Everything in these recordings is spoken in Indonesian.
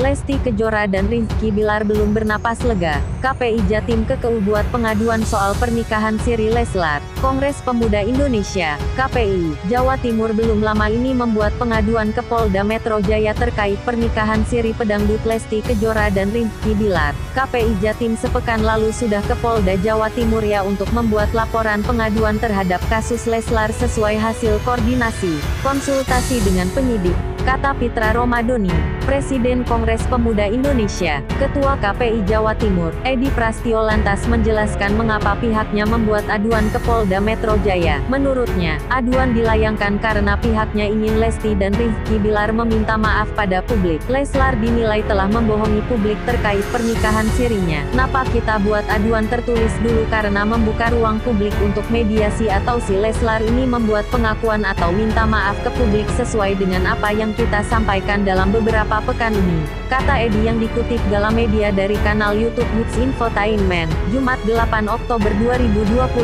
Lesti Kejora dan Rizky Bilar belum bernapas lega. KPI Jatim KKU buat pengaduan soal pernikahan Siri Leslar. Kongres Pemuda Indonesia, KPI, Jawa Timur belum lama ini membuat pengaduan ke Polda Metro Jaya terkait pernikahan Siri pedangdut Lesti Kejora dan Rizky Bilar. KPI Jatim sepekan lalu sudah ke Polda Jawa Timur ya untuk membuat laporan pengaduan terhadap kasus Leslar sesuai hasil koordinasi, konsultasi dengan penyidik, kata Pitra Romadoni, Presiden Kongres Pemuda Indonesia. Ketua KPI Jawa Timur, Edi Prastio lantas menjelaskan mengapa pihaknya membuat aduan ke Polda Metro Jaya. Menurutnya, aduan dilayangkan karena pihaknya ingin Lesti dan Rizky Bilar meminta maaf pada publik. Leslar dinilai telah membohongi publik terkait pernikahan sirinya. Napa kita buat aduan tertulis dulu karena membuka ruang publik untuk mediasi atau si Leslar ini membuat pengakuan atau minta maaf ke publik sesuai dengan apa yang kita sampaikan dalam beberapa pekan ini, kata Edi yang dikutip Galamedia dari kanal YouTube Hits Infotainment, Jumat 8 Oktober 2021.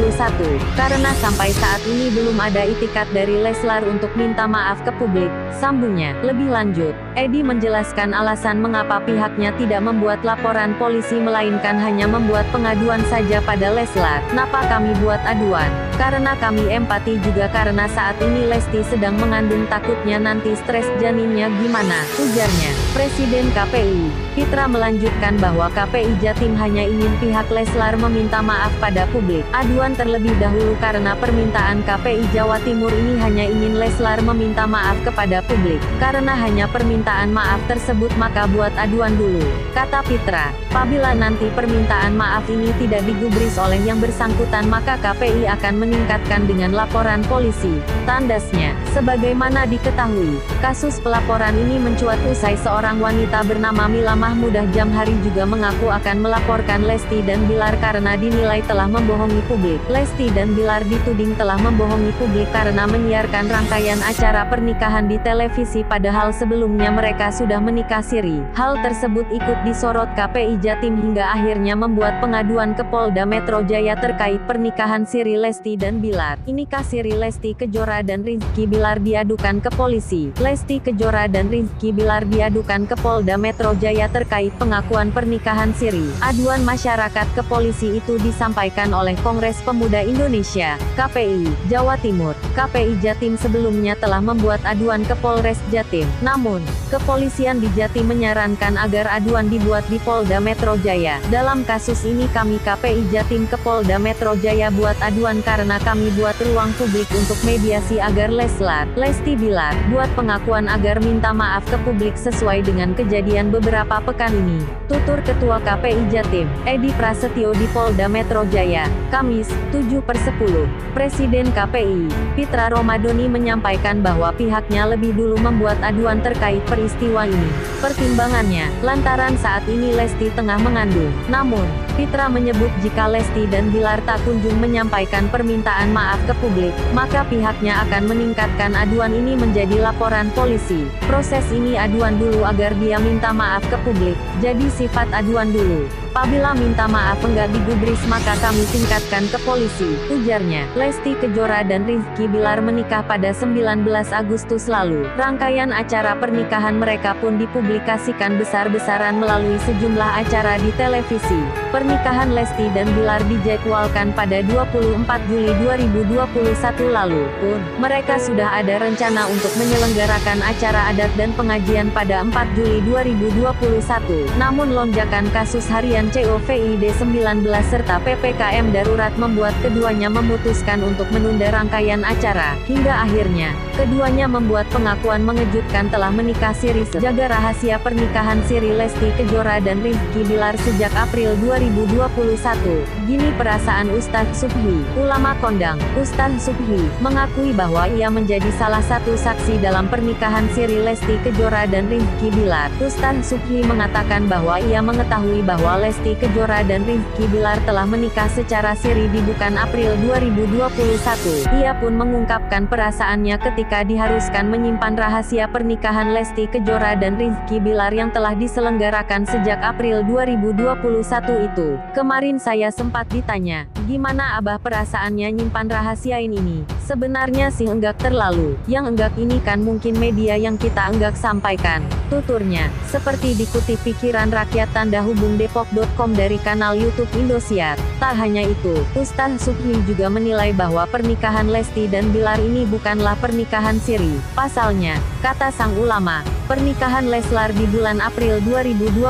Karena sampai saat ini belum ada itikat dari Leslar untuk minta maaf ke publik, sambungnya. Lebih lanjut, Edi menjelaskan alasan mengapa pihaknya tidak membuat laporan polisi melainkan hanya membuat pengaduan saja pada Leslar. Kenapa kami buat aduan? Karena kami empati juga karena saat ini Lesti sedang mengandung, takutnya nanti stres janinnya gimana, ujarnya. Presiden KPI, Pitra melanjutkan bahwa KPI Jatim hanya ingin pihak Leslar meminta maaf pada publik. Aduan terlebih dahulu karena permintaan KPI Jawa Timur ini hanya ingin Leslar meminta maaf kepada publik. Karena hanya permintaan maaf tersebut maka buat aduan dulu, kata Pitra. Apabila nanti permintaan maaf ini tidak digubris oleh yang bersangkutan maka KPI akan meningkatkan dengan laporan polisi, tandasnya. Sebagaimana diketahui, kasus pelaporan ini mencuat usai seorang wanita bernama Mila Mahmudah Jamhari juga mengaku akan melaporkan Lesti dan Bilar karena dinilai telah membohongi publik. Lesti dan Bilar dituding telah membohongi publik karena menyiarkan rangkaian acara pernikahan di televisi padahal sebelumnya mereka sudah menikah siri. Hal tersebut ikut disorot KPI Jatim hingga akhirnya membuat pengaduan ke Polda Metro Jaya terkait pernikahan Siri Lesti dan Bilar. Inikah Siri Lesti Kejora dan Rizky Bilar diadukan ke polisi. Lesti Kejora dan Rizky Bilar diadukan ke Polda Metro Jaya terkait pengakuan pernikahan siri. Aduan masyarakat ke polisi itu disampaikan oleh Kongres Pemuda Indonesia, KPI, Jawa Timur. KPI Jatim sebelumnya telah membuat aduan ke Polres Jatim. Namun, kepolisian di Jatim menyarankan agar aduan dibuat di Polda Metro Jaya. Dalam kasus ini kami KPI Jatim ke Polda Metro Jaya buat aduan karena kami buat ruang publik untuk mediasi agar Leslar, Lesti Bilar, buat pengakuan agar minta maaf ke publik sesuai dengan kejadian beberapa pekan ini, tutur Ketua KPI Jatim, Edi Prasetyo di Polda Metro Jaya, Kamis, 7/10. Presiden KPI, Pitra Romadoni menyampaikan bahwa pihaknya lebih dulu membuat aduan terkait peristiwa ini. Pertimbangannya, lantaran saat ini Lesti tengah mengandung. Namun, Pitra menyebut jika Lesti dan Bilar tak kunjung menyampaikan permintaan maaf ke publik, maka pihaknya akan meningkatkan aduan ini menjadi laporan polisi. Proses ini aduan dulu agar dia minta maaf ke publik, jadi sifat aduan dulu. Apabila minta maaf enggak digubris maka kami tingkatkan ke polisi, ujarnya. Lesti Kejora dan Rizky Bilar menikah pada 19 Agustus lalu. Rangkaian acara pernikahan mereka pun dipublikasikan besar-besaran melalui sejumlah acara di televisi. Pernikahan Lesti dan Bilar dijadwalkan pada 24 Juli 2021 lalu. Pun, mereka sudah ada rencana untuk menyelenggarakan acara adat dan pengajian pada 4 Juli 2021. Namun lonjakan kasus harian COVID-19 serta PPKM darurat membuat keduanya memutuskan untuk menunda rangkaian acara. Hingga akhirnya, keduanya membuat pengakuan mengejutkan telah menikah siri. Jaga rahasia pernikahan Siri Lesti Kejora dan Rizky Bilar sejak April 2021. Gini perasaan Ustadz Subhi, ulama kondang. Ustadz Subhi mengakui bahwa ia menjadi salah satu saksi dalam pernikahan Siri Lesti Kejora dan Rizky Bilar. Ustadz Subhi mengatakan bahwa ia mengetahui bahwa Lesti Kejora dan Rizky Bilar telah menikah secara siri di bukan April 2021. Ia pun mengungkapkan perasaannya ketika diharuskan menyimpan rahasia pernikahan Lesti Kejora dan Rizky Bilar yang telah diselenggarakan sejak April 2021 itu. Kemarin saya sempat ditanya, gimana abah perasaannya nyimpan rahasiain ini? Sebenarnya sih enggak terlalu. Yang enggak ini kan mungkin media yang kita enggak sampaikan, tuturnya. Seperti dikutip pikiran rakyat tanda hubung depok.com dari kanal YouTube Indosiar. Tak hanya itu, Ustaz Subhi juga menilai bahwa pernikahan Lesti dan Bilar ini bukanlah pernikahan siri. Pasalnya, kata sang ulama, pernikahan Leslar di bulan April 2021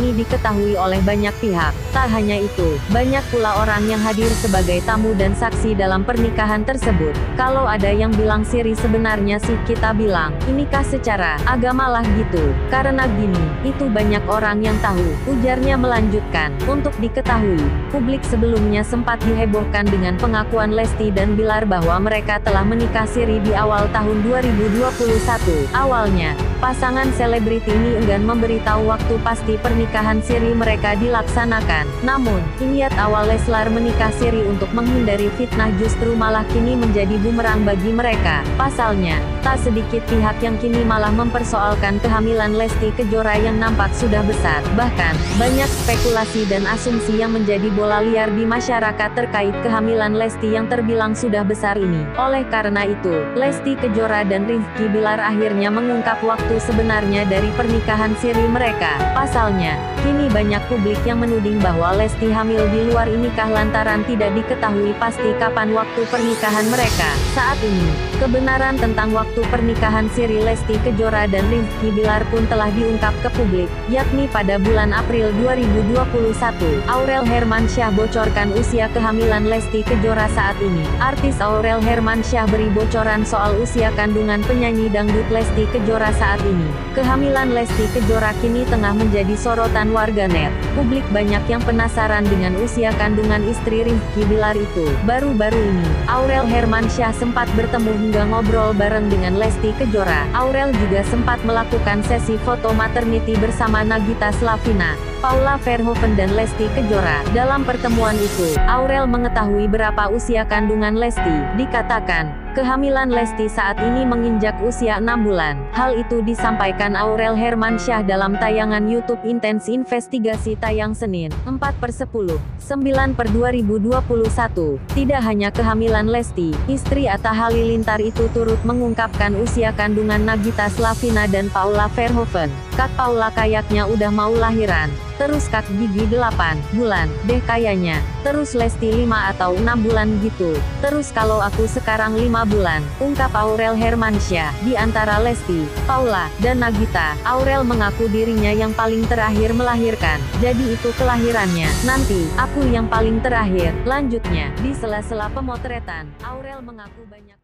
ini diketahui oleh banyak pihak. Tak hanya itu, banyak pula orang yang hadir sebagai tamu dan saksi dalam pernikahan tersebut. Kalau ada yang bilang siri, sebenarnya sih kita bilang, inikah secara agama lah gitu. Karena gini, itu banyak orang yang tahu, ujarnya melanjutkan. Untuk diketahui, publik sebelumnya sempat dihebohkan dengan pengakuan Lesti dan Bilar bahwa mereka telah menikah siri di awal tahun 2021. Awalnya, pasangan selebriti ini enggan memberitahu waktu pasti pernikahan siri mereka dilaksanakan. Namun, niat awal Leslar menikah siri untuk menghindari fitnah justru malah kini menjadi bumerang bagi mereka. Pasalnya, tak sedikit pihak yang kini malah mempersoalkan kehamilan Lesti Kejora yang nampak sudah besar. Bahkan, banyak spekulasi dan asumsi yang menjadi bola liar di masyarakat terkait kehamilan Lesti yang terbilang sudah besar ini. Oleh karena itu, Lesti Kejora dan Rizky Bilar akhirnya mengungkap waktu sebenarnya dari pernikahan siri mereka. Pasalnya, kini banyak publik yang menuding bahwa Lesti hamil di luar nikah lantaran tidak diketahui pasti kapan waktu pernikahan mereka. Saat ini, kebenaran tentang waktu pernikahan siri Lesti Kejora dan Rizky Bilar pun telah diungkap ke publik, yakni pada bulan April 2021. Aurel Hermansyah bocorkan usia kehamilan Lesti Kejora saat ini. Artis Aurel Hermansyah beri bocoran soal usia kandungan penyanyi dangdut Lesti Kejora saat ini. Kehamilan Lesti Kejora kini tengah menjadi sorotan warganet. Publik banyak yang penasaran dengan usia kandungan istri Rizky Bilar itu. Baru-baru ini, Aurel Hermansyah sempat bertemu hingga ngobrol bareng dengan Lesti Kejora. Aurel juga sempat melakukan sesi foto maternity bersama Nagita Slavina, Paula Verhoeven dan Lesti Kejora. Dalam pertemuan itu, Aurel mengetahui berapa usia kandungan Lesti. Dikatakan, kehamilan Lesti saat ini menginjak usia 6 bulan. Hal itu disampaikan Aurel Hermansyah dalam tayangan YouTube Intens Investigasi tayang Senin, 4/10/9/2021. Tidak hanya kehamilan Lesti, istri Atta Halilintar itu turut mengungkapkan usia kandungan Nagita Slavina dan Paula Verhoeven. Kak Paula kayaknya udah mau lahiran. Terus Kak Gigi 8 bulan, deh kayaknya. Terus Lesti 5 atau 6 bulan gitu. Terus kalau aku sekarang 5 bulan, ungkap Aurel Hermansyah. Di antara Lesti, Paula, dan Nagita, Aurel mengaku dirinya yang paling terakhir melahirkan. Jadi itu kelahirannya. Nanti, aku yang paling terakhir. Lanjutnya, di sela-sela pemotretan, Aurel mengaku banyak